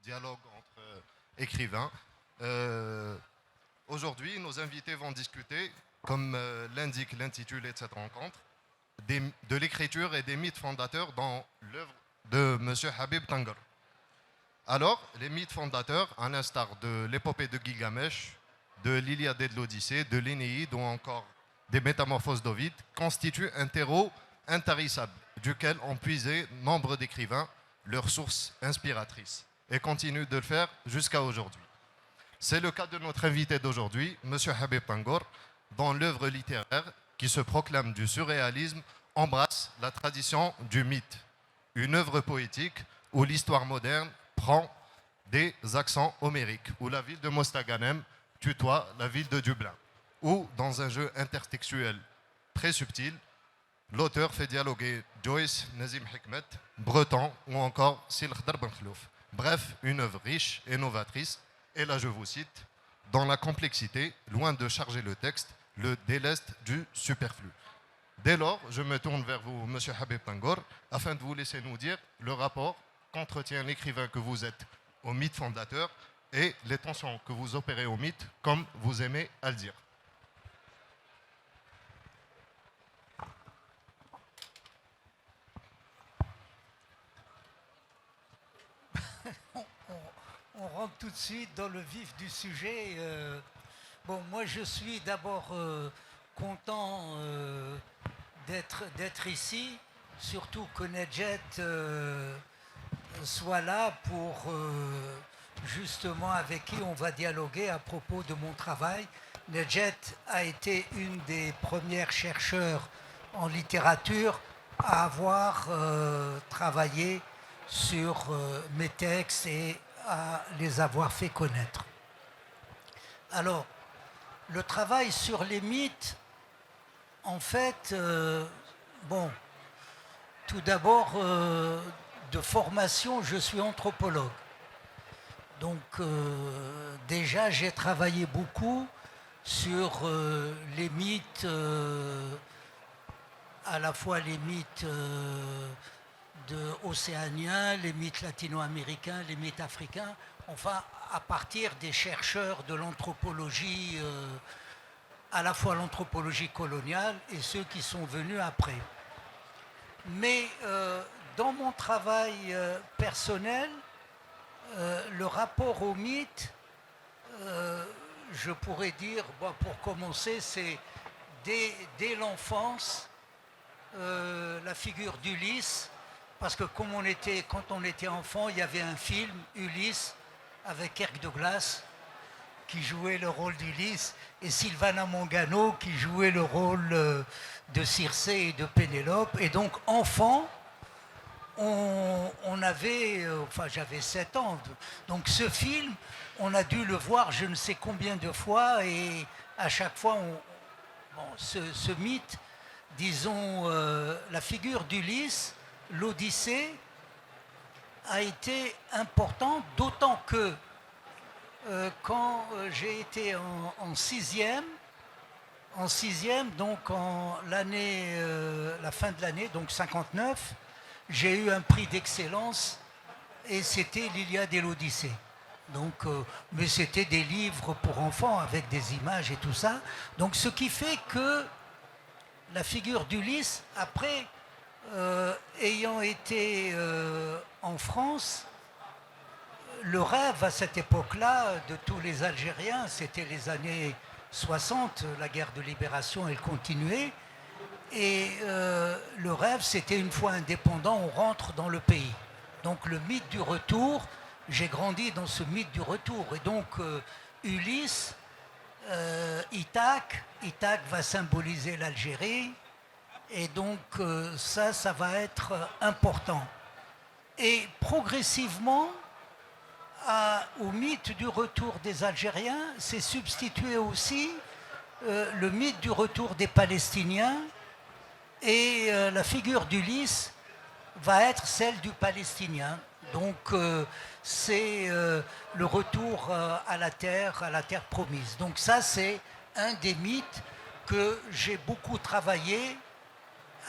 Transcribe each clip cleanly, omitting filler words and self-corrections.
Dialogue entre écrivains. Euh, Aujourd'hui, nos invités vont discuter, comme l'indique l'intitulé de cette rencontre, de l'écriture et des mythes fondateurs dans l'œuvre de M. Habib Tangar. Alors, les mythes fondateurs, à l'instar de l'épopée de Gilgamesh, de l'Iliade et de l'Odyssée, de l'Énéide ou encore des Métamorphoses d'Ovide, constituent un terreau intarissable duquel ont puisé nombre d'écrivains leurs sources inspiratrices et continuent de le faire jusqu'à aujourd'hui. C'est le cas de notre invité d'aujourd'hui, M. Habib Tangour, dont l'œuvre littéraire, qui se proclame du surréalisme, embrasse la tradition du mythe, une œuvre poétique où l'histoire moderne prend des accents homériques, où la ville de Mostaganem tutoie la ville de Dublin, où, dans un jeu intertextuel très subtil, l'auteur fait dialoguer Joyce, Nazim Hikmet, Breton ou encore Sil Khdar Ben Khlouf. Bref, une œuvre riche et novatrice, et là je vous cite, dans la complexité, loin de charger le texte, le déleste du superflu. Dès lors, je me tourne vers vous, M. Habib Tangour, afin de vous laisser nous dire le rapport qu'entretient l'écrivain que vous êtes au mythe fondateur et les tensions que vous opérez au mythe, comme vous aimez à le dire. On rentre tout de suite dans le vif du sujet. Bon, moi je suis d'abord content d'être ici, surtout que Nedjet soit là pour justement avec qui on va dialoguer à propos de mon travail. Nedjet a été une des premières chercheurs en littérature à avoir travaillé sur mes textes et à les avoir fait connaître. Alors, le travail sur les mythes, en fait, bon, tout d'abord, de formation, je suis anthropologue. Donc, déjà, j'ai travaillé beaucoup sur les mythes, à la fois les mythes océaniens, les mythes latino-américains, les mythes africains, enfin à partir des chercheurs de l'anthropologie, à la fois l'anthropologie coloniale et ceux qui sont venus après. Mais dans mon travail personnel, le rapport au mythe, je pourrais dire, bon, pour commencer, c'est dès l'enfance, la figure d'Ulysse, parce que quand on était enfant, il y avait un film, Ulysse, avec Kirk Douglas, qui jouait le rôle d'Ulysse, et Sylvana Mangano, qui jouait le rôle de Circé et de Pénélope. Et donc, enfant, on avait, enfin j'avais 7 ans, donc ce film, on a dû le voir je ne sais combien de fois, et à chaque fois, bon, ce mythe, disons, la figure d'Ulysse, l'Odyssée a été importante, d'autant que quand j'ai été en sixième, donc en l'année, la fin de l'année, donc 59, j'ai eu un prix d'excellence et c'était l'Iliade et l'Odyssée. Donc, mais c'était des livres pour enfants avec des images et tout ça. Donc, ce qui fait que la figure d'Ulysse, après, ayant été en France, le rêve à cette époque-là de tous les Algériens, c'était les années 60, la guerre de libération, elle continuait. Et le rêve, c'était une fois indépendant, on rentre dans le pays. Donc le mythe du retour, j'ai grandi dans ce mythe du retour. Et donc Ulysse, Ithaque va symboliser l'Algérie. Et donc ça va être important. Et progressivement, au mythe du retour des Algériens, s'est substitué aussi le mythe du retour des Palestiniens. Et la figure d'Ulysse va être celle du Palestinien. Donc c'est le retour à la terre promise. Donc ça c'est un des mythes que j'ai beaucoup travaillé.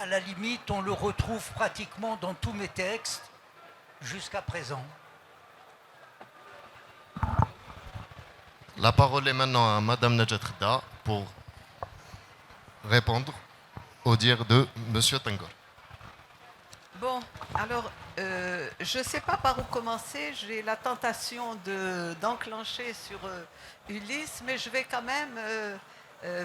À la limite, on le retrouve pratiquement dans tous mes textes jusqu'à présent. La parole est maintenant à Madame Najat Khda pour répondre au dire de Monsieur Tangor. Bon, alors, je ne sais pas par où commencer. J'ai la tentation d'enclencher sur Ulysse, mais je vais quand même,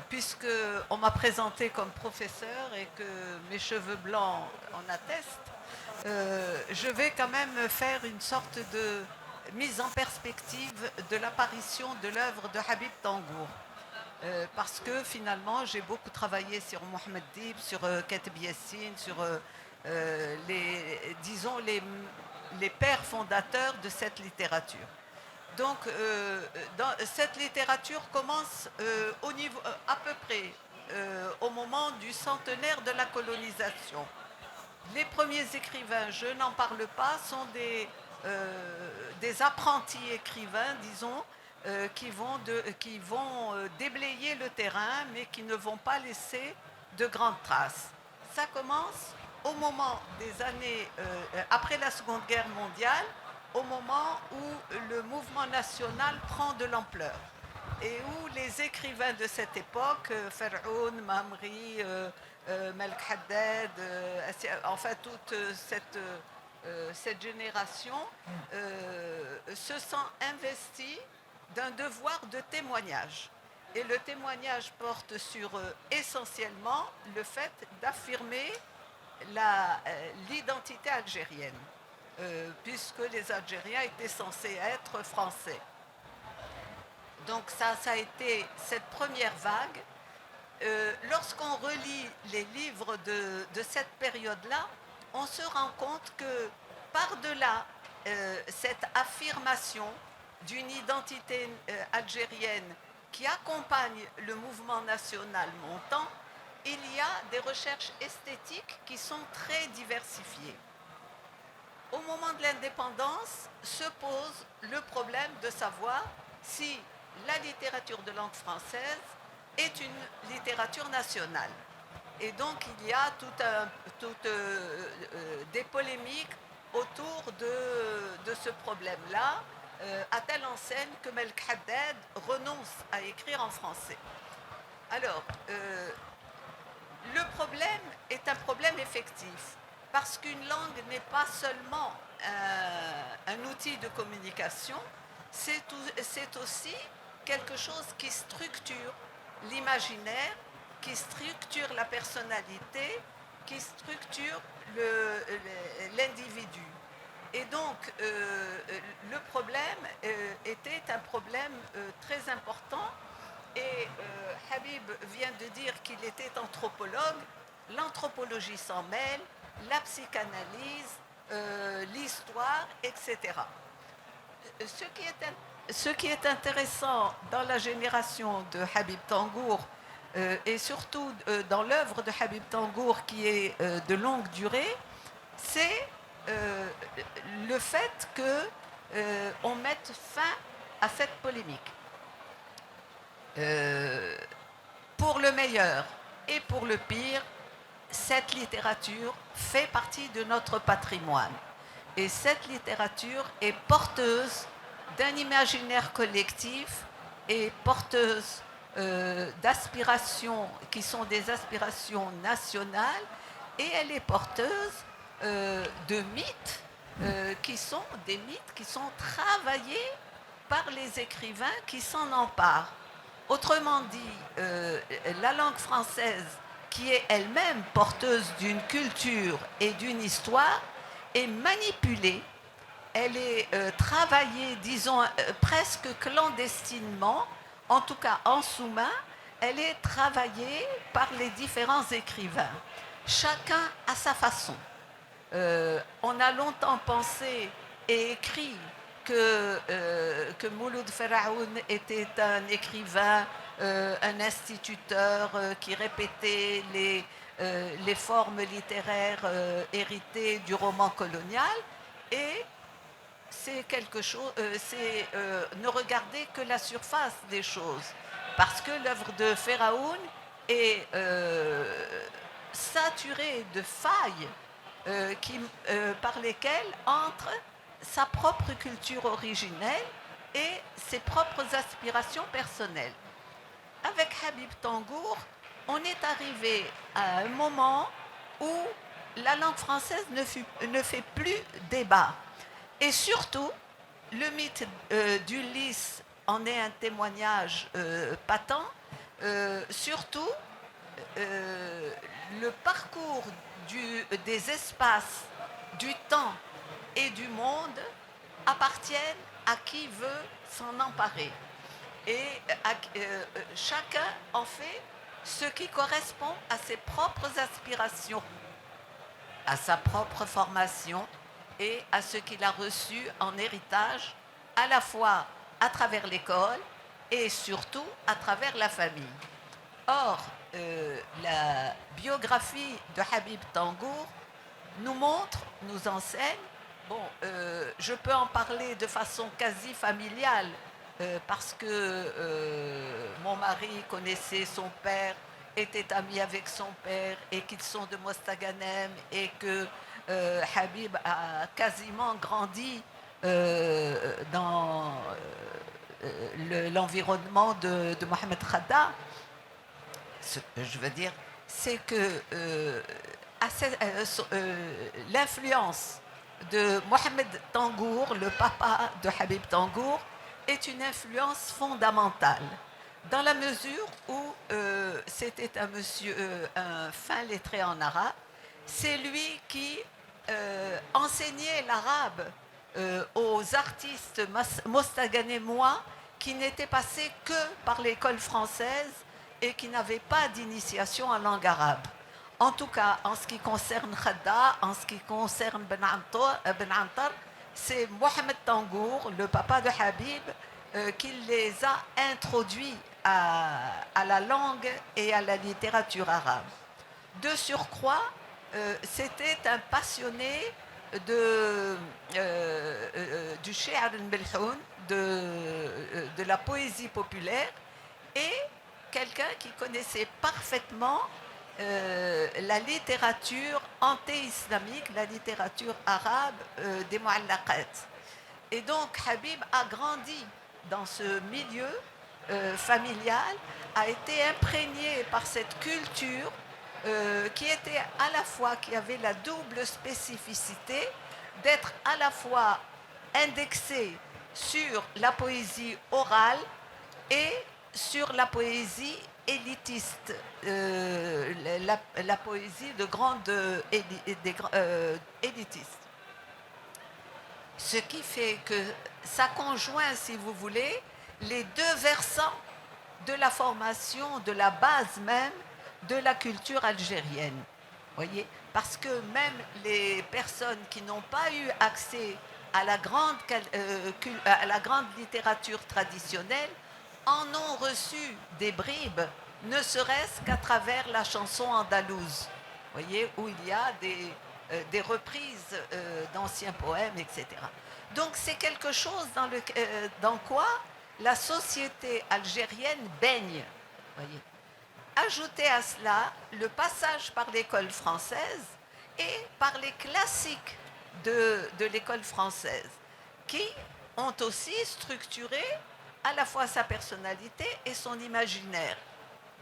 puisque on m'a présenté comme professeur et que mes cheveux blancs en attestent, je vais quand même faire une sorte de mise en perspective de l'apparition de l'œuvre de Habib Tangour. Parce que finalement, j'ai beaucoup travaillé sur Mohamed Dib, sur Kateb Yassine, sur disons les pères fondateurs de cette littérature. Donc, cette littérature commence à peu près au moment du centenaire de la colonisation. Les premiers écrivains, je n'en parle pas, sont des apprentis écrivains, disons, qui vont déblayer le terrain, mais qui ne vont pas laisser de grandes traces. Ça commence au moment des années après la Seconde Guerre mondiale, au moment où le mouvement national prend de l'ampleur et où les écrivains de cette époque, Ferhoun, Mamri, Melk Haddad, enfin toute cette génération, se sent investie d'un devoir de témoignage. Et le témoignage porte sur essentiellement le fait d'affirmer l'identité algérienne, puisque les Algériens étaient censés être français. Donc ça a été cette première vague. Lorsqu'on relit les livres de cette période-là, on se rend compte que par-delà cette affirmation d'une identité algérienne qui accompagne le mouvement national montant, il y a des recherches esthétiques qui sont très diversifiées. Au moment de l'indépendance, se pose le problème de savoir si la littérature de langue française est une littérature nationale. Et donc il y a toutes des polémiques autour de ce problème-là, à telle enseigne que Melk Haddad renonce à écrire en français. Alors, le problème est un problème effectif, parce qu'une langue n'est pas seulement un outil de communication, c'est aussi quelque chose qui structure l'imaginaire, qui structure la personnalité, qui structure l'individu. Et donc, le problème était un problème très important. Et Habib vient de dire qu'il était anthropologue. L'anthropologie s'en mêle, la psychanalyse, l'histoire, etc. Ce qui est intéressant dans la génération de Habib Tangour, et surtout dans l'œuvre de Habib Tangour qui est de longue durée, c'est le fait qu'on mette fin à cette polémique. Pour le meilleur et pour le pire, cette littérature fait partie de notre patrimoine. Et cette littérature est porteuse d'un imaginaire collectif et porteuse d'aspirations qui sont des aspirations nationales, et elle est porteuse de mythes qui sont des mythes qui sont travaillés par les écrivains qui s'en emparent. Autrement dit, la langue française, qui est elle-même porteuse d'une culture et d'une histoire, est manipulée, elle est travaillée, disons, presque clandestinement, en tout cas en sous-main, elle est travaillée par les différents écrivains, chacun à sa façon. On a longtemps pensé et écrit que Mouloud Ferraoun était un écrivain, un instituteur qui répétait les formes littéraires héritées du roman colonial. Et c'est quelque chose, c'est ne regarder que la surface des choses, parce que l'œuvre de Pharaon est saturée de failles par lesquelles entre sa propre culture originelle et ses propres aspirations personnelles. Avec Habib Tangour, on est arrivé à un moment où la langue française ne fait plus débat. Et surtout, le mythe d'Ulysse en est un témoignage patent. Surtout, le parcours des espaces, du temps et du monde appartiennent à qui veut s'en emparer. Et chacun en fait ce qui correspond à ses propres aspirations, à sa propre formation et à ce qu'il a reçu en héritage, à la fois à travers l'école et surtout à travers la famille. Or, la biographie de Habib Tangour nous montre, nous enseigne, bon, je peux en parler de façon quasi familiale, parce que mon mari connaissait son père, était ami avec son père, et qu'ils sont de Mostaganem, et que Habib a quasiment grandi dans l'environnement de Mohamed Khadda. Ce que je veux dire, c'est que l'influence de Mohamed Tangour, le papa de Habib Tangour, est une influence fondamentale, dans la mesure où c'était un monsieur, un fin lettré en arabe. C'est lui qui enseignait l'arabe aux artistes mostaganémois qui n'étaient passés que par l'école française et qui n'avaient pas d'initiation en langue arabe. En tout cas, en ce qui concerne Khadda, en ce qui concerne Ben Antar, c'est Mohamed Tangour, le papa de Habib, qui les a introduits à la langue et à la littérature arabe. De surcroît, c'était un passionné du shi'r al-Melhoun, de la poésie populaire, et quelqu'un qui connaissait parfaitement la littérature anté-islamique, la littérature arabe des Mu'allaqat. Et donc Habib a grandi dans ce milieu familial, a été imprégné par cette culture qui avait la double spécificité d'être à la fois indexé sur la poésie orale et sur la poésie élitiste, la poésie de grande élitiste. Ce qui fait que ça conjoint, si vous voulez, les deux versants de la formation, de la base même de la culture algérienne. Voyez, parce que même les personnes qui n'ont pas eu accès à la grande littérature traditionnelle en ont reçu des bribes, ne serait-ce qu'à travers la chanson andalouse, voyez, où il y a des reprises d'anciens poèmes, etc. Donc c'est quelque chose dans quoi la société algérienne baigne, voyez. Ajoutez à cela le passage par l'école française et par les classiques de l'école française, qui ont aussi structuré à la fois sa personnalité et son imaginaire.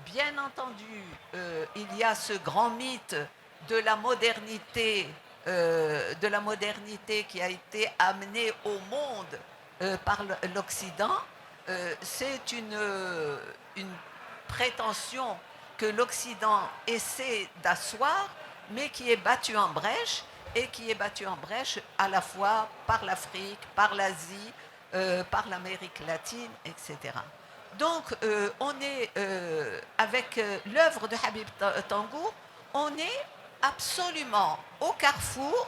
Bien entendu, il y a ce grand mythe de la modernité qui a été amenée au monde par l'Occident. C'est une prétention que l'Occident essaie d'asseoir, mais qui est battue en brèche, et qui est battue en brèche à la fois par l'Afrique, par l'Asie, par l'Amérique latine, etc. Donc, on est, avec l'œuvre de Habib Tangour, on est absolument au carrefour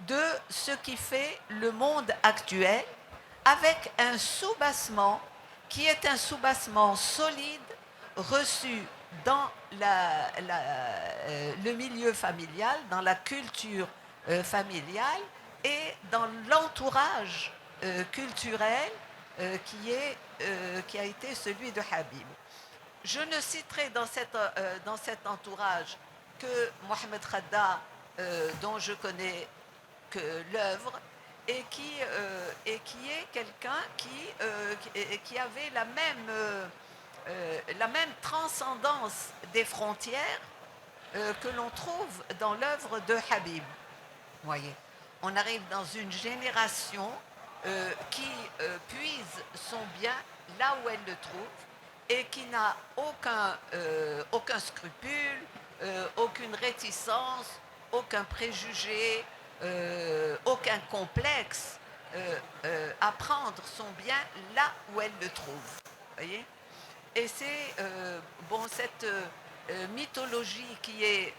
de ce qui fait le monde actuel, avec un soubassement qui est un soubassement solide, reçu dans le milieu familial, dans la culture familiale, et dans l'entourage culturel qui a été celui de Habib. Je ne citerai dans cet entourage que Mohamed Khadda, dont je connais que l'œuvre, et qui est quelqu'un qui avait la même transcendance des frontières que l'on trouve dans l'œuvre de Habib. Voyez, on arrive dans une génération qui puise son bien là où elle le trouve et qui n'a aucun scrupule, aucune réticence, aucun préjugé, aucun complexe à prendre son bien là où elle le trouve. Voyez, et c'est cette mythologie qui est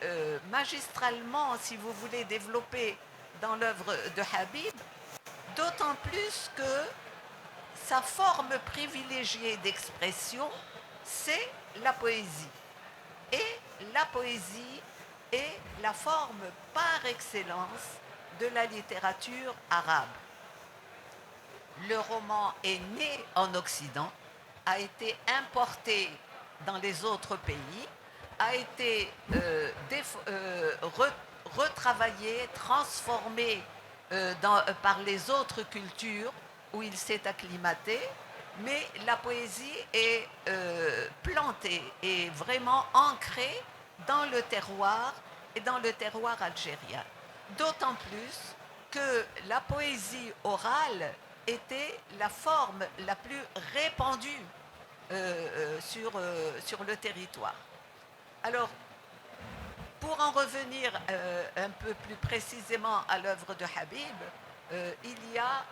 magistralement, si vous voulez, développée dans l'œuvre de Habib, d'autant plus que sa forme privilégiée d'expression, c'est la poésie. Et la poésie est la forme par excellence de la littérature arabe. Le roman est né en Occident, a été importé dans les autres pays, a été retravaillé, transformé par les autres cultures où il s'est acclimaté, mais la poésie est plantée et vraiment ancrée dans le terroir et dans le terroir algérien. D'autant plus que la poésie orale était la forme la plus répandue sur le territoire. Alors, pour en revenir un peu plus précisément à l'œuvre de Habib, il y a,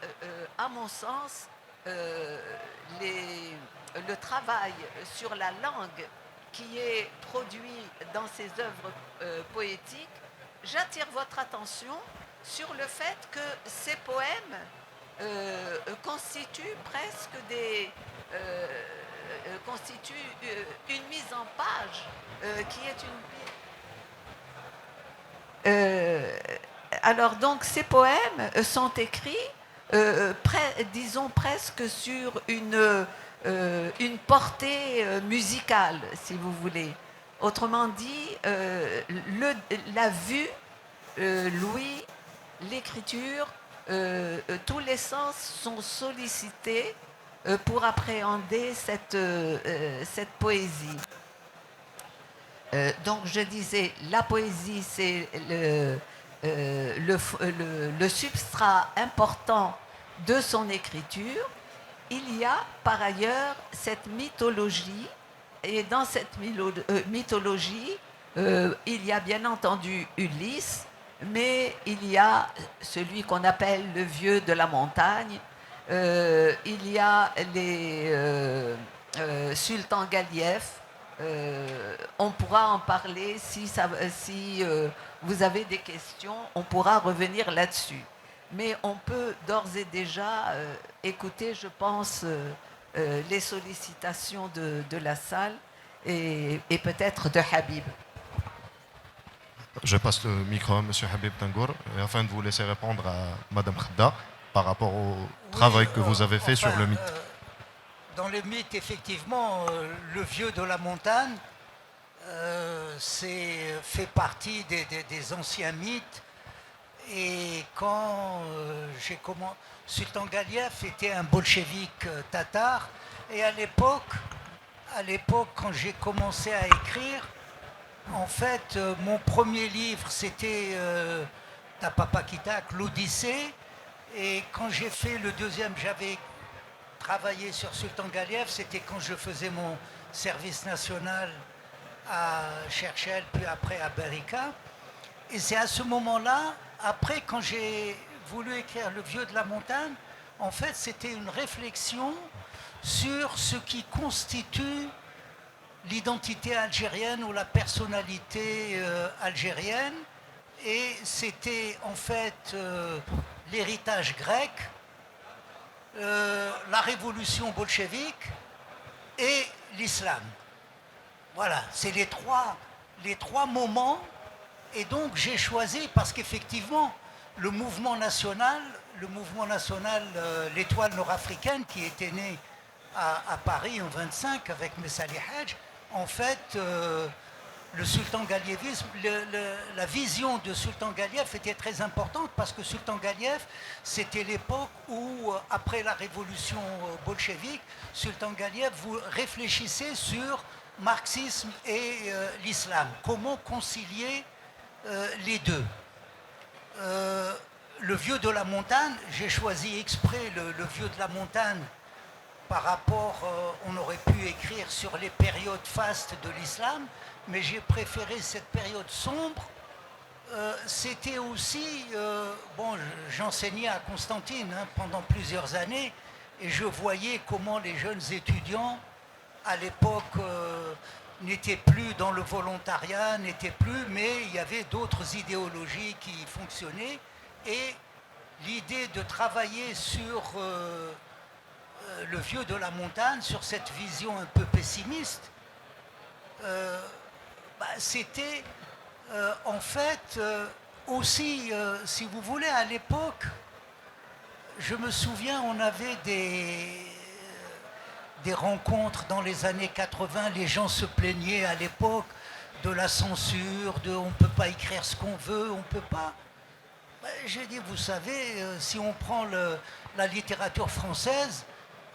à mon sens, le travail sur la langue qui est produit dans ces œuvres poétiques. J'attire votre attention sur le fait que ces poèmes constituent presque une mise en page qui est alors donc ces poèmes sont écrits disons presque sur une portée musicale, si vous voulez. Autrement dit, la vue, l'ouïe, l'écriture, tous les sens sont sollicités pour appréhender cette poésie. Donc je disais, la poésie, c'est le substrat important de son écriture. Il y a par ailleurs cette mythologie, et dans cette mythologie, il y a bien entendu Ulysse, mais il y a celui qu'on appelle le vieux de la montagne, il y a les sultans Galief. On pourra en parler si vous avez des questions, on pourra revenir là-dessus. Mais on peut d'ores et déjà écouter, je pense, les sollicitations de la salle et peut-être de Habib. Je passe le micro à M. Habib Tangour afin de vous laisser répondre à Mme Khadda par rapport au travail que vous avez fait sur le mythe. Dans le mythe, effectivement, le vieux de la montagne fait partie des anciens mythes. Et quand j'ai commencé, Sultan Galief était un bolchevique tatar. Et à l'époque, quand j'ai commencé à écrire, en fait, mon premier livre, c'était Tapapa Kitak, l'Odyssée. Et quand j'ai fait le deuxième, j'avais travaillé sur Sultan Galief, c'était quand je faisais mon service national à Cherchel, puis après à Berika. Et c'est à ce moment-là, après, quand j'ai voulu écrire Le Vieux de la montagne, en fait, c'était une réflexion sur ce qui constitue l'identité algérienne ou la personnalité algérienne. Et c'était en fait l'héritage grec, la révolution bolchevique et l'islam. Voilà, c'est les trois moments. Et donc j'ai choisi, parce qu'effectivement, le mouvement national, l'Étoile nord-africaine, qui était née à Paris en 25 avec Messali Hadj, en fait, le sultan Galievisme, la vision de Sultan Galiev était très importante parce que Sultan Galiev, c'était l'époque où, après la révolution bolchevique, Sultan Galiev réfléchissait sur marxisme et l'islam. Comment concilier les deux. Le vieux de la montagne, j'ai choisi exprès le vieux de la montagne par rapport, on aurait pu écrire sur les périodes fastes de l'islam, mais j'ai préféré cette période sombre. C'était aussi, bon, j'enseignais à Constantine pendant plusieurs années, et je voyais comment les jeunes étudiants, à l'époque, n'étaient plus dans le volontariat, mais il y avait d'autres idéologies qui fonctionnaient, et l'idée de travailler sur le vieux de la montagne, sur cette vision un peu pessimiste, c'était en fait aussi, si vous voulez, à l'époque, je me souviens, on avait des rencontres dans les années 80, les gens se plaignaient à l'époque de la censure, de on ne peut pas écrire ce qu'on veut, on ne peut pas. J'ai dit, vous savez, si on prend la littérature française,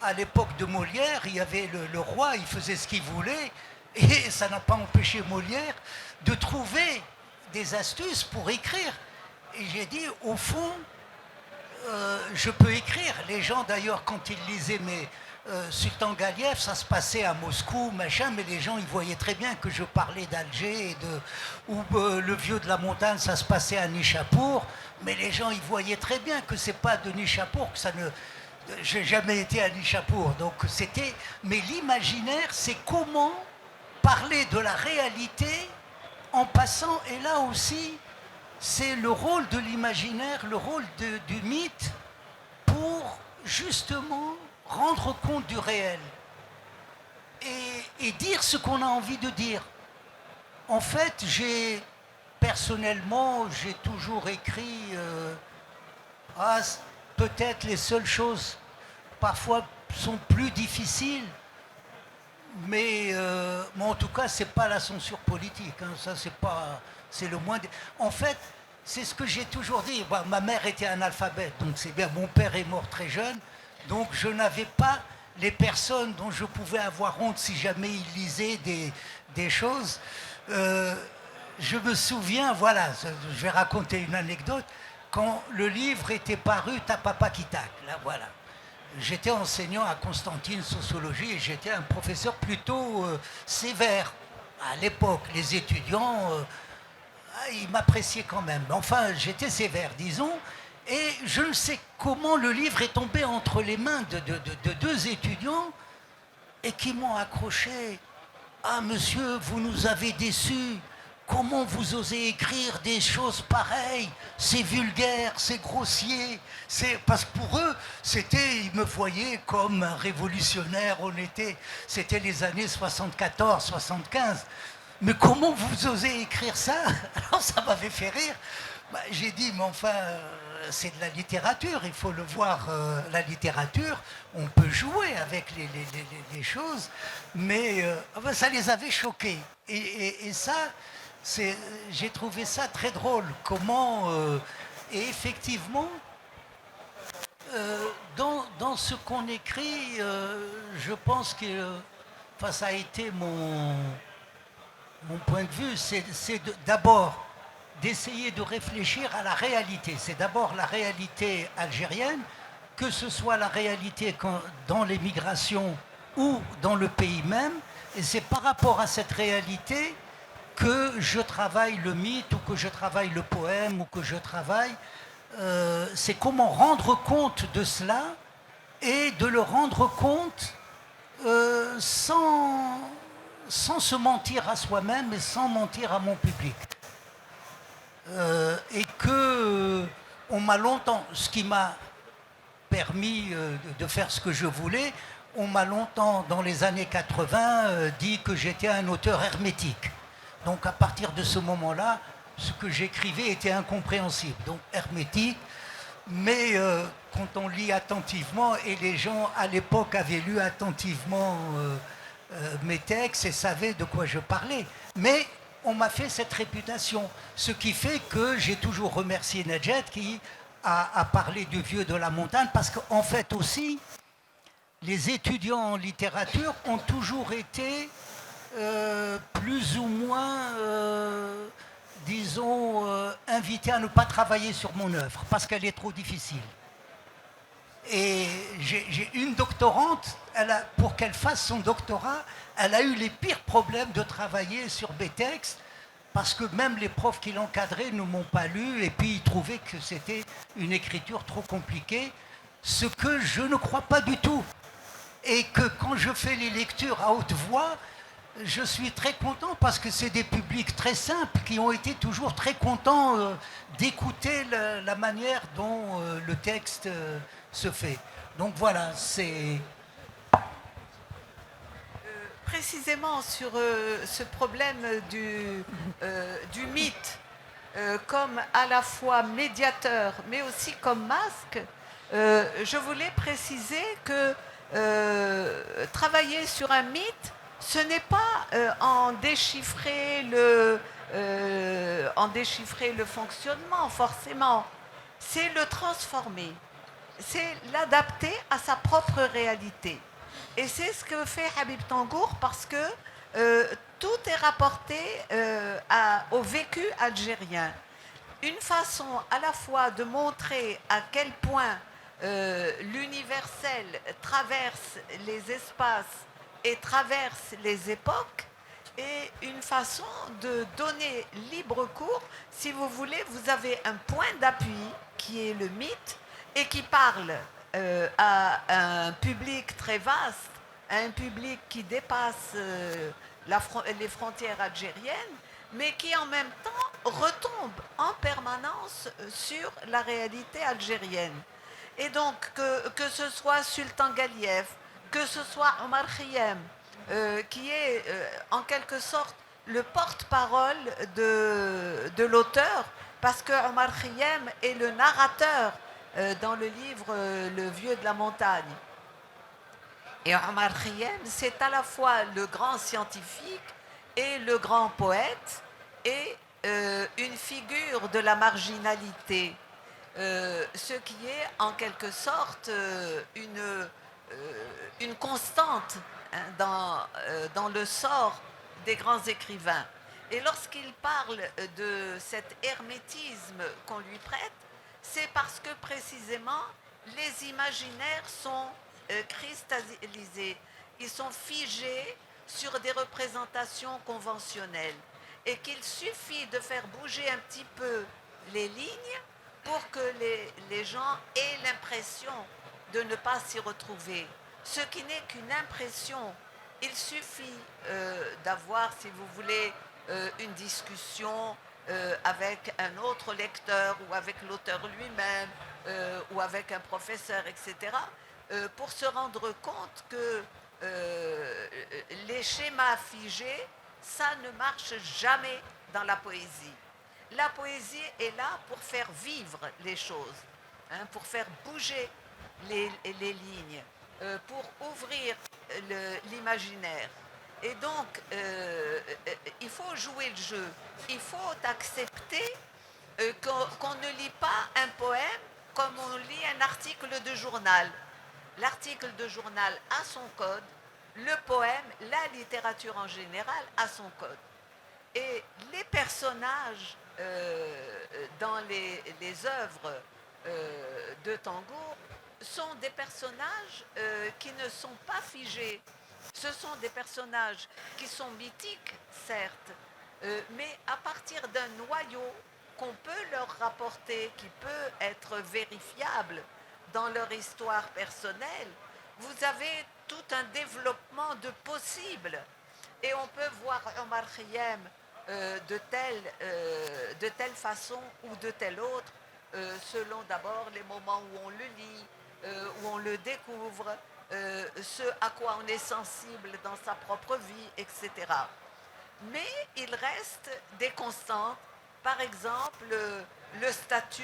à l'époque de Molière, il y avait le roi, il faisait ce qu'il voulait, et ça n'a pas empêché Molière de trouver des astuces pour écrire. Et j'ai dit, au fond, je peux écrire. Les gens, d'ailleurs, quand ils lisaient Sultan Galiev, ça se passait à Moscou, machin, mais les gens, ils voyaient très bien que je parlais d'Alger, ou le vieux de la montagne, ça se passait à Nishapur, mais les gens, ils voyaient très bien que c'est pas de Nishapur, que ça ne... J'ai jamais été à Nishapur, donc c'était... Mais l'imaginaire, c'est comment parler de la réalité en passant, et là aussi, c'est le rôle de l'imaginaire, le rôle du mythe, pour justement rendre compte du réel et dire ce qu'on a envie de dire. En fait, personnellement, j'ai toujours écrit peut-être les seules choses parfois sont plus difficiles, mais en tout cas, c'est pas la censure politique. Ça, c'est le moins. En fait, c'est ce que j'ai toujours dit. Bon, ma mère était analphabète, donc c'est bien. Mon père est mort très jeune, donc je n'avais pas les personnes dont je pouvais avoir honte si jamais ils lisaient des choses. Je me souviens, voilà, je vais raconter une anecdote. Quand le livre était paru, Ta papa qui tacle, là, voilà. J'étais enseignant à Constantine, sociologie, et j'étais un professeur plutôt sévère. À l'époque, les étudiants, ils m'appréciaient quand même. Enfin, j'étais sévère, disons. Et je ne sais comment le livre est tombé entre les mains de deux étudiants et qui m'ont accroché. « Ah, monsieur, vous nous avez déçus. Comment vous osez écrire des choses pareilles? C'est vulgaire, c'est grossier. » Parce que pour eux, ils me voyaient comme un révolutionnaire. C'était les années 74, 75. Mais comment vous osez écrire ça? Alors ça m'avait fait rire. J'ai dit, mais enfin, c'est de la littérature, il faut le voir, la littérature, on peut jouer avec les choses, mais ça les avait choqués. Et ça, j'ai trouvé ça très drôle. Comment, et effectivement, dans ce qu'on écrit, je pense que ça a été mon point de vue, c'est d'abord d'essayer de réfléchir à la réalité. C'est d'abord la réalité algérienne, que ce soit la réalité dans les migrations ou dans le pays même, et c'est par rapport à cette réalité que je travaille le mythe, ou que je travaille le poème, ou que je travaille... c'est comment rendre compte de cela, et de le rendre compte sans se mentir à soi-même et sans mentir à mon public. Et que on m'a longtemps, ce qui m'a permis de faire ce que je voulais, on m'a longtemps, dans les années 80, dit que j'étais un auteur hermétique. Donc à partir de ce moment-là, ce que j'écrivais était incompréhensible, donc hermétique. Mais quand on lit attentivement, et les gens à l'époque avaient lu attentivement mes textes et savaient de quoi je parlais. Mais on m'a fait cette réputation, ce qui fait que j'ai toujours remercié Nedjet qui a parlé du vieux de la montagne, parce qu'en fait aussi, les étudiants en littérature ont toujours été plus ou moins, disons, invités à ne pas travailler sur mon œuvre, parce qu'elle est trop difficile. Et j'ai une doctorante, pour qu'elle fasse son doctorat, elle a eu les pires problèmes de travailler sur mes textes, parce que même les profs qui l'encadraient ne m'ont pas lu, et puis ils trouvaient que c'était une écriture trop compliquée, ce que je ne crois pas du tout. Et que quand je fais les lectures à haute voix, je suis très content parce que c'est des publics très simples qui ont été toujours très contents d'écouter la manière dont le texte se fait. Donc voilà, c'est... Précisément sur ce problème du mythe comme à la fois médiateur mais aussi comme masque, je voulais préciser que travailler sur un mythe, ce n'est pas en déchiffrer le fonctionnement forcément, c'est le transformer, c'est l'adapter à sa propre réalité. Et c'est ce que fait Habib Tangour parce que tout est rapporté au vécu algérien. Une façon à la fois de montrer à quel point l'universel traverse les espaces et traverse les époques, et une façon de donner libre cours. Si vous voulez, vous avez un point d'appui qui est le mythe et qui parle à un public très vaste, à un public qui dépasse les frontières algériennes, mais qui en même temps retombe en permanence sur la réalité algérienne. Et donc, que ce soit Sultan Galiev, que ce soit Omar Khayyam, qui est en quelque sorte le porte-parole de l'auteur, parce que Omar Khayyam est le narrateur dans le livre Le Vieux de la montagne. Et Omar Khayyam, c'est à la fois le grand scientifique et le grand poète et une figure de la marginalité, ce qui est en quelque sorte une constante hein, dans le sort des grands écrivains. Et lorsqu'il parle de cet hermétisme qu'on lui prête, c'est parce que précisément les imaginaires sont cristallisés, ils sont figés sur des représentations conventionnelles et qu'il suffit de faire bouger un petit peu les lignes pour que les gens aient l'impression de ne pas s'y retrouver. Ce qui n'est qu'une impression. Il suffit d'avoir, si vous voulez, une discussion avec un autre lecteur ou avec l'auteur lui-même ou avec un professeur, etc., pour se rendre compte que les schémas figés, ça ne marche jamais dans la poésie. La poésie est là pour faire vivre les choses, hein, pour faire bouger les lignes, pour ouvrir l'imaginaire. Et donc, il faut jouer le jeu. Il faut accepter qu'on ne lit pas un poème comme on lit un article de journal. L'article de journal a son code, le poème, la littérature en général a son code. Et les personnages dans les œuvres de Tangour sont des personnages qui ne sont pas figés. Ce sont des personnages qui sont mythiques, certes, mais à partir d'un noyau qu'on peut leur rapporter, qui peut être vérifiable dans leur histoire personnelle, vous avez tout un développement de possibles. Et on peut voir Omar Khayyam de telle façon ou de telle autre, selon d'abord les moments où on le lit, où on le découvre, ce à quoi on est sensible dans sa propre vie, etc. Mais il reste des constantes par exemple, le statut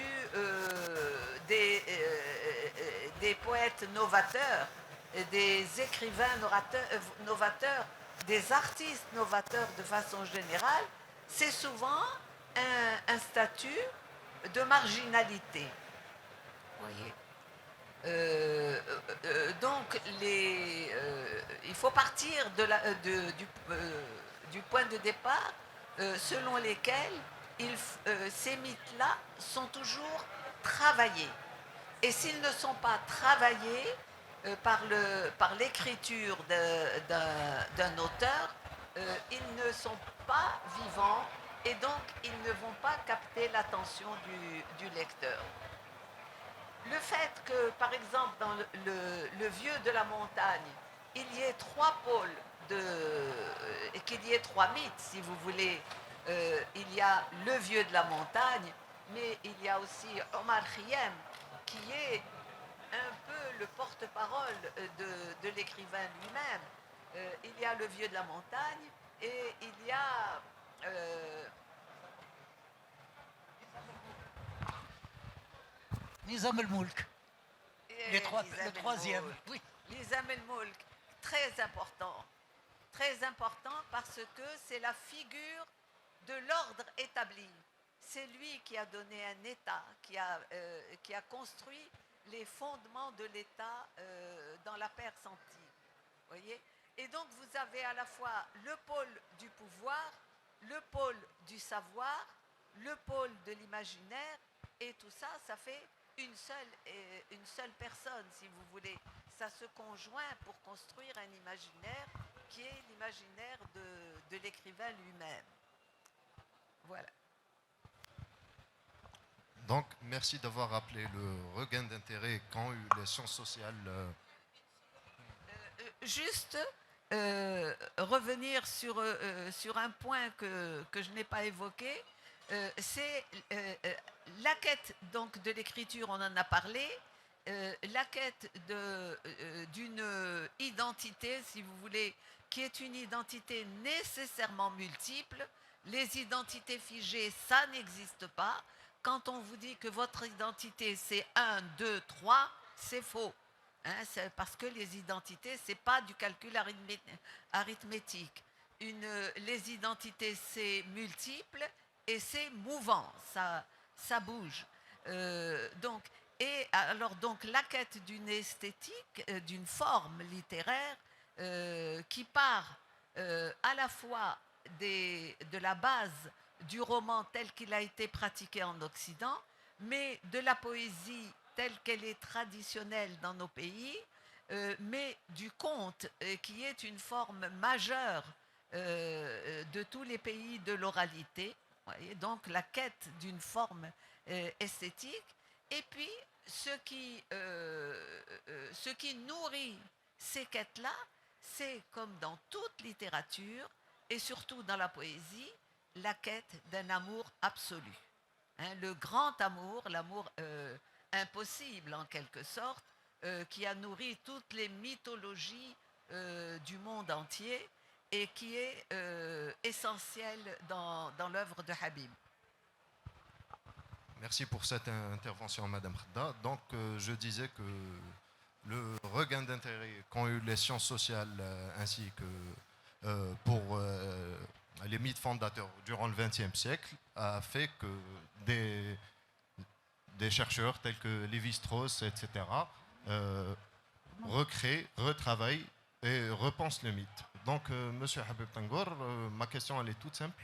des poètes novateurs, des écrivains novateurs, des artistes novateurs de façon générale, c'est souvent un statut de marginalité. Voyez. Donc, il faut partir du point de départ selon lesquels ces mythes-là sont toujours travaillés. Et s'ils ne sont pas travaillés par l'écriture d'un auteur, ils ne sont pas vivants et donc ils ne vont pas capter l'attention du lecteur. Le fait que, par exemple, dans le Vieux de la montagne, il y ait trois pôles, et qu'il y ait trois mythes, si vous voulez. Il y a le Vieux de la montagne, mais il y a aussi Omar Khayyam, qui est un peu le porte-parole de l'écrivain lui-même. Il y a le Vieux de la montagne et il y a... Nizam el-Mulk, le troisième. Oui. Nizam el-Mulk, très important. Très important parce que c'est la figure de l'ordre établi. C'est lui qui a donné un État, qui a construit les fondements de l'État dans la Perse antique. Voyez ? Et donc vous avez à la fois le pôle du pouvoir, le pôle du savoir, le pôle de l'imaginaire, et tout ça, ça fait une seule personne, si vous voulez. Ça se conjoint pour construire un imaginaire qui est l'imaginaire de l'écrivain lui-même. Voilà. Donc, merci d'avoir rappelé le regain d'intérêt qu'ont eu les sciences sociales. Juste revenir sur un point que je n'ai pas évoqué, c'est la quête donc, de l'écriture, on en a parlé, la quête d'une identité, si vous voulez, qui est une identité nécessairement multiple. Les identités figées, ça n'existe pas. Quand on vous dit que votre identité c'est 1, 2, 3, c'est faux. Hein, c'est parce que les identités, ce n'est pas du calcul arithmétique. Les identités, c'est multiple et c'est mouvant, ça bouge. Donc la quête d'une esthétique, d'une forme littéraire qui part à la fois de la base du roman tel qu'il a été pratiqué en Occident, mais de la poésie telle qu'elle est traditionnelle dans nos pays, mais du conte qui est une forme majeure de tous les pays de l'oralité. Voyez, donc la quête d'une forme esthétique, et puis ce qui nourrit ces quêtes-là, c'est comme dans toute littérature, et surtout dans la poésie, la quête d'un amour absolu. Hein, le grand amour, l'amour impossible en quelque sorte, qui a nourri toutes les mythologies du monde entier et qui est essentiel dans l'œuvre de Habib. Merci pour cette intervention, Madame Khda. Donc, je disais que le regain d'intérêt qu'ont eu les sciences sociales ainsi que pour les mythes fondateurs durant le XXe siècle a fait que des chercheurs tels que Lévi-Strauss, etc., recréent, retravaillent et repensent le mythe. Donc, Monsieur Habib Tangour, ma question elle est toute simple.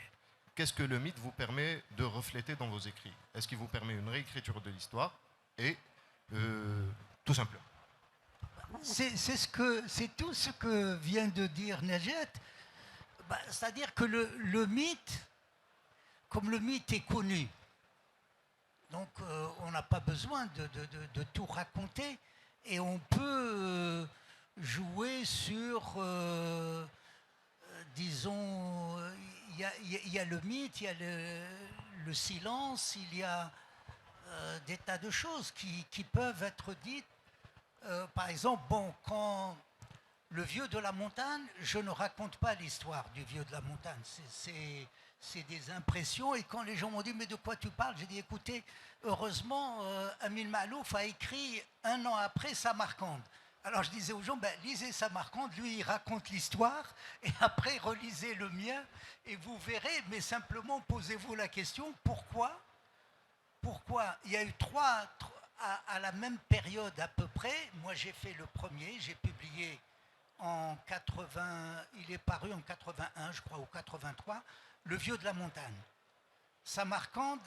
Qu'est-ce que le mythe vous permet de refléter dans vos écrits? Est-ce qu'il vous permet une réécriture de l'histoire? Et tout simplement. C'est tout ce que vient de dire Najat. C'est-à-dire que le mythe, comme le mythe est connu, donc on n'a pas besoin de tout raconter et on peut jouer sur, disons, il y a le mythe, il y a le silence, il y a des tas de choses qui peuvent être dites. Par exemple, quand le Vieux de la montagne, je ne raconte pas l'histoire du Vieux de la montagne. c'est des impressions. Et quand les gens m'ont dit, mais de quoi tu parles? J'ai dit, écoutez, heureusement, Amin Maalouf a écrit 1 an après Samarcande. Alors je disais aux gens, ben, lisez Samarcande, lui il raconte l'histoire, et après relisez le mien, et vous verrez, mais simplement posez-vous la question, pourquoi il y a eu à la même période à peu près, moi j'ai fait le premier, j'ai publié en 80, il est paru en 81 je crois, ou 83, Le Vieux de la Montagne. Samarcande,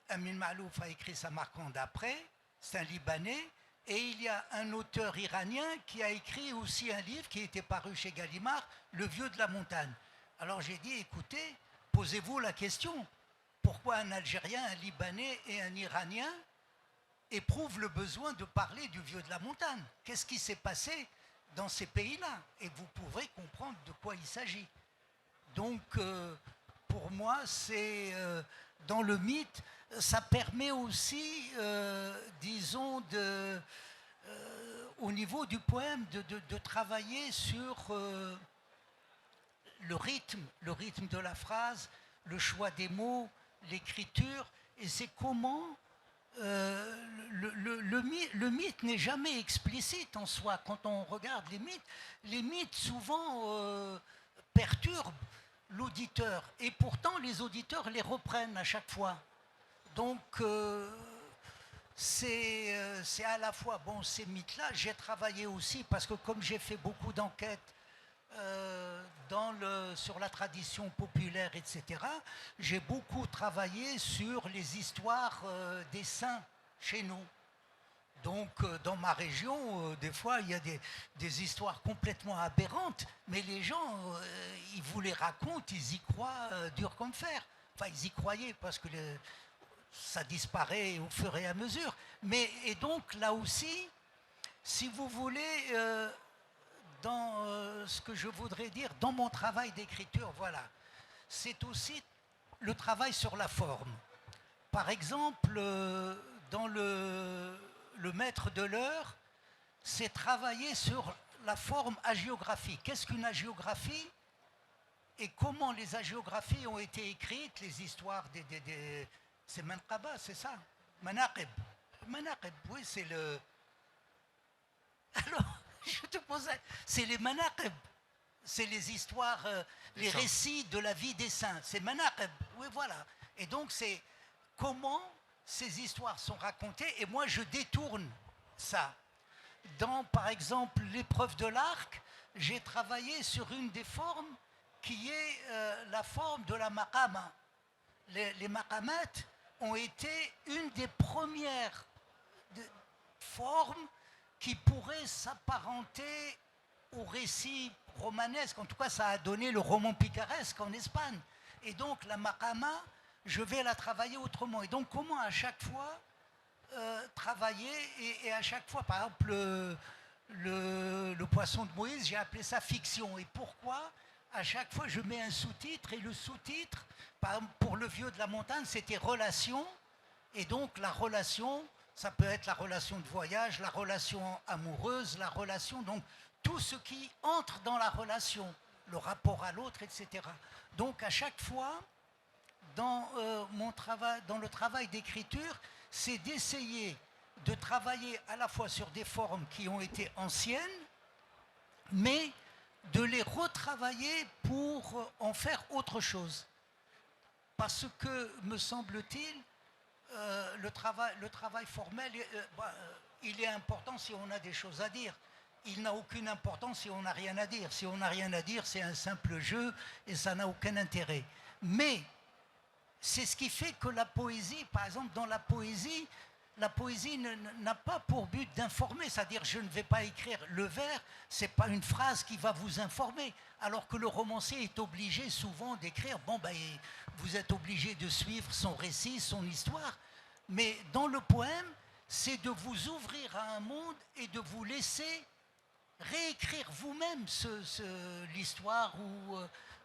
Amin Maalouf a écrit Samarcande après, c'est un Libanais, et il y a un auteur iranien qui a écrit aussi un livre qui était paru chez Gallimard, Le Vieux de la Montagne. Alors j'ai dit, écoutez, posez-vous la question, pourquoi un Algérien, un Libanais et un Iranien éprouvent le besoin de parler du Vieux de la Montagne? Qu'est-ce qui s'est passé dans ces pays-là? Et vous pourrez comprendre de quoi il s'agit. Donc, pour moi, c'est dans le mythe, ça permet aussi, disons, au niveau du poème, de travailler sur le rythme de la phrase, le choix des mots, l'écriture, et c'est comment le mythe n'est jamais explicite en soi. Quand on regarde les mythes souvent perturbent l'auditeur, et pourtant les auditeurs les reprennent à chaque fois. Donc c'est à la fois, bon, ces mythes-là, j'ai travaillé aussi, parce que comme j'ai fait beaucoup d'enquêtes sur la tradition populaire, etc., j'ai beaucoup travaillé sur les histoires des saints chez nous. Donc, dans ma région, des fois, il y a des histoires complètement aberrantes, mais les gens, ils vous les racontent, ils y croient dur comme fer. Enfin, ils y croyaient, parce que ça disparaît au fur et à mesure. Et donc, là aussi, si vous voulez, dans ce que je voudrais dire, dans mon travail d'écriture, voilà, c'est aussi le travail sur la forme. Par exemple, dans le Maître de l'heure, c'est travailler sur la forme hagiographique. Qu'est-ce qu'une hagiographie et comment les hagiographies ont été écrites, les histoires c'est Manqaba, c'est ça? Manaqib. Manaqib, oui, c'est le... Alors, je te posais... C'est les Manaqib. C'est les histoires, les récits de la vie des saints. C'est Manaqib, oui, voilà. Et donc, c'est comment ces histoires sont racontées, et moi, je détourne ça. Dans, par exemple, l'épreuve de l'arc, j'ai travaillé sur une des formes qui est la forme de la maqama. Les maqamates ont été une des premières formes qui pourraient s'apparenter au récit romanesque. En tout cas, ça a donné le roman picaresque en Espagne. Et donc, la maqama, je vais la travailler autrement. Et donc, comment à chaque fois travailler, et à chaque fois, par exemple, le poisson de Moïse, j'ai appelé ça fiction. Et pourquoi à chaque fois je mets un sous-titre, et le sous-titre, par exemple, pour Le Vieux de la Montagne, c'était relation, et donc la relation, ça peut être la relation de voyage, la relation amoureuse, la relation, donc tout ce qui entre dans la relation, le rapport à l'autre, etc. Donc à chaque fois, dans le travail d'écriture, c'est d'essayer de travailler à la fois sur des formes qui ont été anciennes, mais de les retravailler pour en faire autre chose. Parce que, me semble-t-il, le travail formel, il est important si on a des choses à dire. Il n'a aucune importance si on n'a rien à dire. Si on n'a rien à dire, c'est un simple jeu et ça n'a aucun intérêt. Mais c'est ce qui fait que la poésie, par exemple, dans la poésie n'a pas pour but d'informer, c'est-à-dire je ne vais pas écrire le vers, c'est pas une phrase qui va vous informer, alors que le romancier est obligé souvent d'écrire, bon ben vous êtes obligé de suivre son récit, son histoire, mais dans le poème, c'est de vous ouvrir à un monde et de vous laisser réécrire vous-même l'histoire,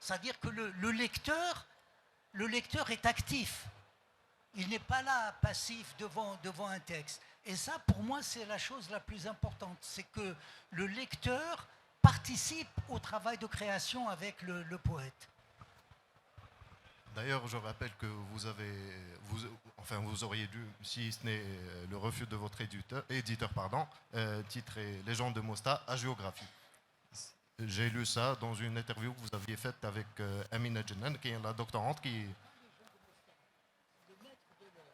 c'est-à-dire que le lecteur est actif. Il n'est pas là, passif, devant un texte. Et ça, pour moi, c'est la chose la plus importante. C'est que le lecteur participe au travail de création avec le poète. D'ailleurs, je rappelle que vous auriez dû, si ce n'est le refus de votre éditeur, pardon, titrer Légende de Mostar à géographie. J'ai lu ça dans une interview que vous aviez faite avec Amina Jennan, qui est la doctorante qui...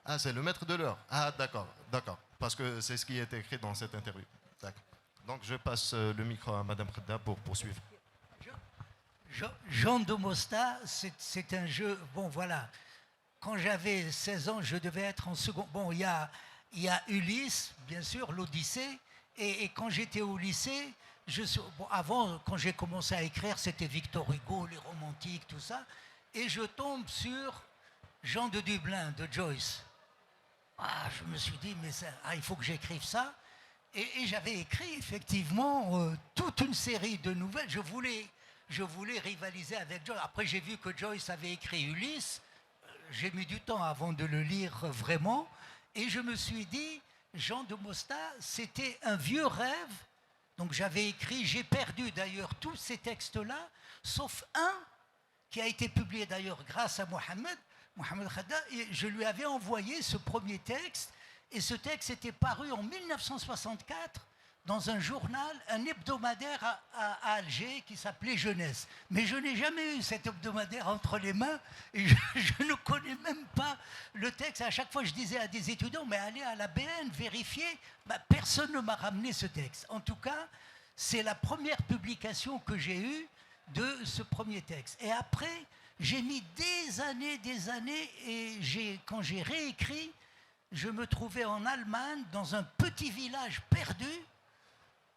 Ah, c'est le maître de l'heure. Ah, d'accord, d'accord. Parce que c'est ce qui est écrit dans cette interview. D'accord. Donc, je passe le micro à Madame Khedda pour poursuivre. Jean de Mostar, c'est un jeu. Bon, voilà. Quand j'avais 16 ans, je devais être en second. Bon, il y a Ulysse, bien sûr, l'Odyssée. Et quand j'étais au lycée, avant, quand j'ai commencé à écrire, c'était Victor Hugo, les romantiques, tout ça. Et je tombe sur Jean de Dublin, de Joyce. Ah, je me suis dit, mais il faut que j'écrive ça. Et j'avais écrit effectivement toute une série de nouvelles. Je voulais rivaliser avec Joyce. Après, j'ai vu que Joyce avait écrit Ulysse. J'ai mis du temps avant de le lire vraiment. Et je me suis dit, Jean de Mostar, c'était un vieux rêve. Donc j'avais écrit, j'ai perdu d'ailleurs tous ces textes-là, sauf un qui a été publié d'ailleurs grâce à Mohamed Khedda. Et je lui avais envoyé ce premier texte. Et ce texte était paru en 1964 dans un journal, un hebdomadaire à Alger qui s'appelait Jeunesse. Mais je n'ai jamais eu cet hebdomadaire entre les mains et je ne connais même pas le texte. À chaque fois, je disais à des étudiants, mais allez à la BN, vérifiez. Personne ne m'a ramené ce texte. En tout cas, c'est la première publication que j'ai eue de ce premier texte. Et après, j'ai mis des années, et quand j'ai réécrit, je me trouvais en Allemagne, dans un petit village perdu,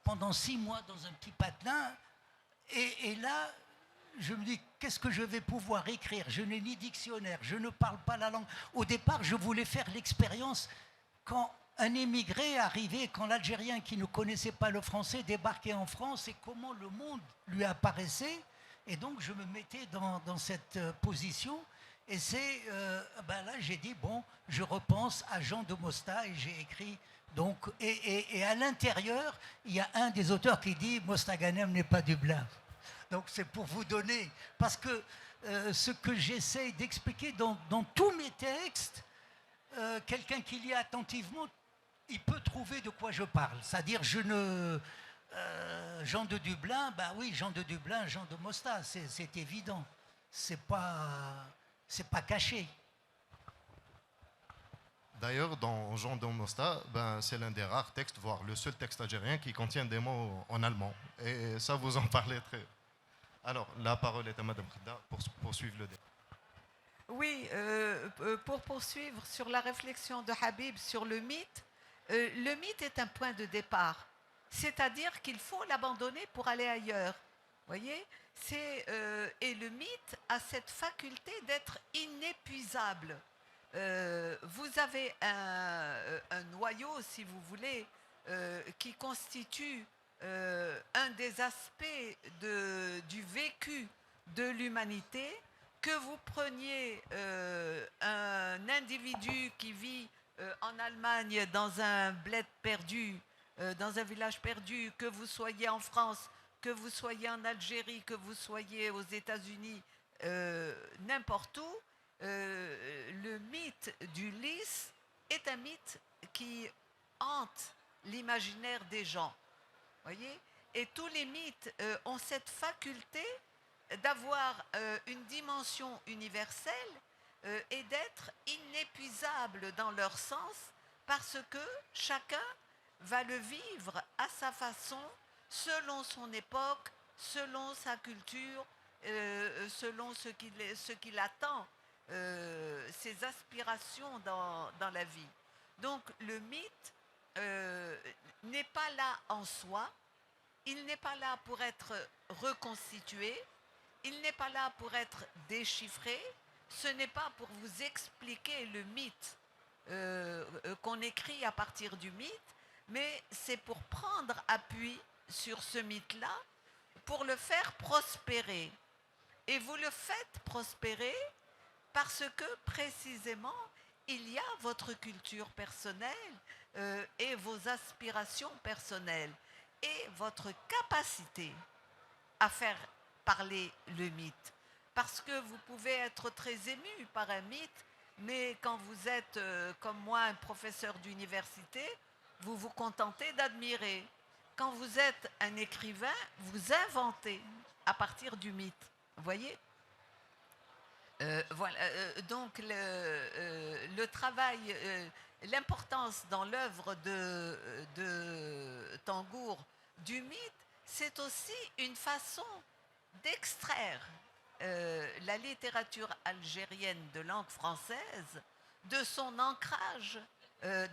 pendant 6 mois dans un petit patelin. Et là, je me dis, qu'est-ce que je vais pouvoir écrire? Je n'ai ni dictionnaire, je ne parle pas la langue. Au départ, je voulais faire l'expérience quand un émigré arrivait, quand l'Algérien qui ne connaissait pas le français débarquait en France et comment le monde lui apparaissait. Et donc, je me mettais dans cette position. Et là, j'ai dit, bon, je repense à Jean de Mostar et j'ai écrit. Donc, et à l'intérieur, il y a un des auteurs qui dit Mostaganem n'est pas Dublin. Donc, c'est pour vous donner. Parce que ce que j'essaye d'expliquer dans tous mes textes, quelqu'un qui lit attentivement, il peut trouver de quoi je parle. C'est-à-dire, Jean de Dublin, oui, Jean de Dublin, Jean de Mostar, c'est évident. C'est pas caché. D'ailleurs, dans Jean de Mostar, c'est l'un des rares textes, voire le seul texte algérien qui contient des mots en allemand. Et ça, vous en parlez très... Alors, la parole est à Madame Khedda pour poursuivre le débat. Oui, pour poursuivre sur la réflexion de Habib sur le mythe est un point de départ. C'est-à-dire qu'il faut l'abandonner pour aller ailleurs. Voyez, et le mythe a cette faculté d'être inépuisable. Vous avez un noyau, si vous voulez, qui constitue un des aspects du vécu de l'humanité. Que vous preniez un individu qui vit en Allemagne dans un bled perdu, dans un village perdu, que vous soyez en France, que vous soyez en Algérie, que vous soyez aux États-Unis, n'importe où, le mythe d'Ulysse est un mythe qui hante l'imaginaire des gens. Voyez ? Et tous les mythes ont cette faculté d'avoir une dimension universelle et d'être inépuisables dans leur sens parce que chacun va le vivre à sa façon, selon son époque, selon sa culture, selon ce qu'il attend, ses aspirations dans la vie. Donc le mythe n'est pas là en soi, il n'est pas là pour être reconstitué, il n'est pas là pour être déchiffré, ce n'est pas pour vous expliquer le mythe qu'on écrit à partir du mythe, mais c'est pour prendre appui sur ce mythe-là, pour le faire prospérer. Et vous le faites prospérer parce que précisément, il y a votre culture personnelle et vos aspirations personnelles et votre capacité à faire parler le mythe. parce que vous pouvez être très ému par un mythe, mais quand vous êtes, comme moi, un professeur d'université, vous vous contentez d'admirer. Quand vous êtes un écrivain, vous inventez à partir du mythe. Vous voyez? Voilà. Donc le travail, l'importance dans l'œuvre de Tangour du mythe, c'est aussi une façon d'extraire la littérature algérienne de langue française de son ancrage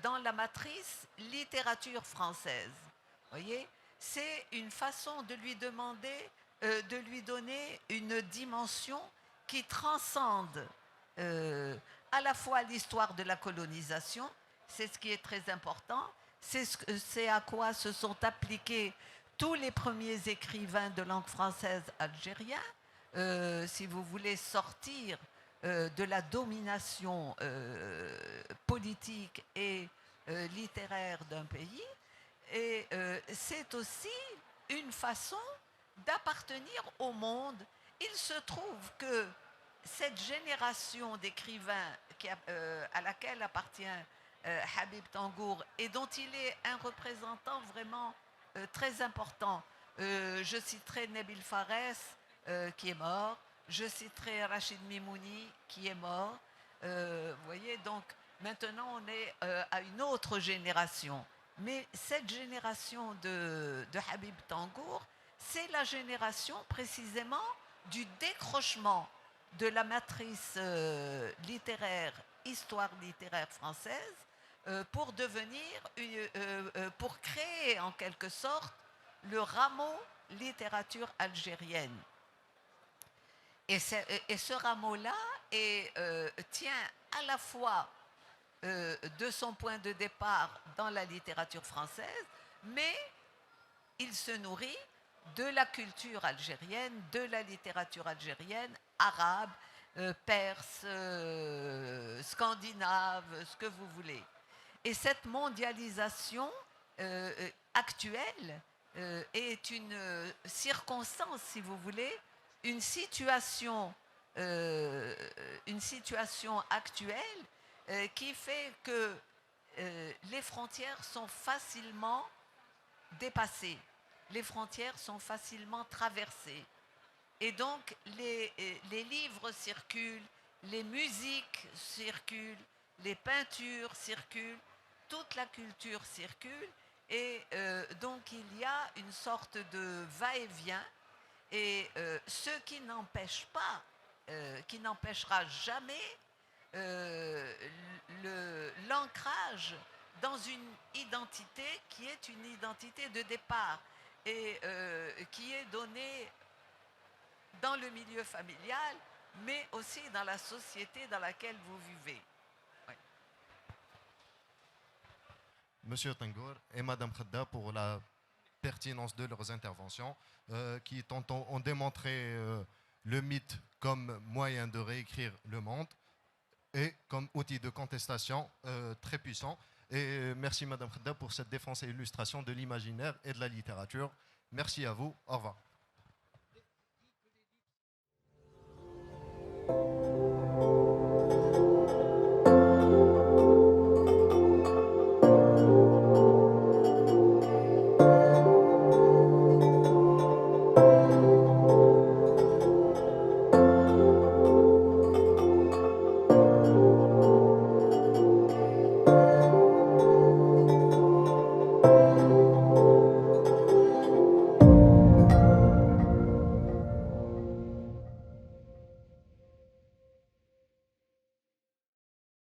dans la matrice littérature française. Voyez, c'est une façon de lui demander, de lui donner une dimension qui transcende à la fois l'histoire de la colonisation, c'est ce qui est très important, c'est à quoi se sont appliqués tous les premiers écrivains de langue française algériens, si vous voulez sortir de la domination politique et littéraire d'un pays. Et c'est aussi une façon d'appartenir au monde. Il se trouve que cette génération d'écrivains à laquelle appartient Habib Tangour et dont il est un représentant vraiment très important, je citerai Nabil Fares qui est mort, je citerai Rachid Mimouni qui est mort. Vous voyez, donc maintenant on est à une autre génération. Mais cette génération de Habib Tangour, c'est la génération précisément du décrochement de la matrice littéraire, histoire littéraire française, pour pour créer en quelque sorte le rameau littérature algérienne. Et ce rameau-là tient à la fois de son point de départ dans la littérature française, mais il se nourrit de la culture algérienne, de la littérature algérienne, arabe, perse, scandinave, ce que vous voulez. Et cette mondialisation actuelle est une circonstance, si vous voulez, une situation actuelle qui fait que les frontières sont facilement dépassées, les frontières sont facilement traversées. Et donc les livres circulent, les musiques circulent, les peintures circulent, toute la culture circule, et donc il y a une sorte de va-et-vient, et ce qui n'empêche pas, qui n'empêchera jamais l'ancrage dans une identité qui est une identité de départ et qui est donnée dans le milieu familial, mais aussi dans la société dans laquelle vous vivez. Oui. Monsieur Tangour et Madame Khadda pour la pertinence de leurs interventions qui ont démontré le mythe comme moyen de réécrire le monde et comme outil de contestation très puissant. Et merci Madame Khadda pour cette défense et illustration de l'imaginaire et de la littérature. Merci à vous. Au revoir.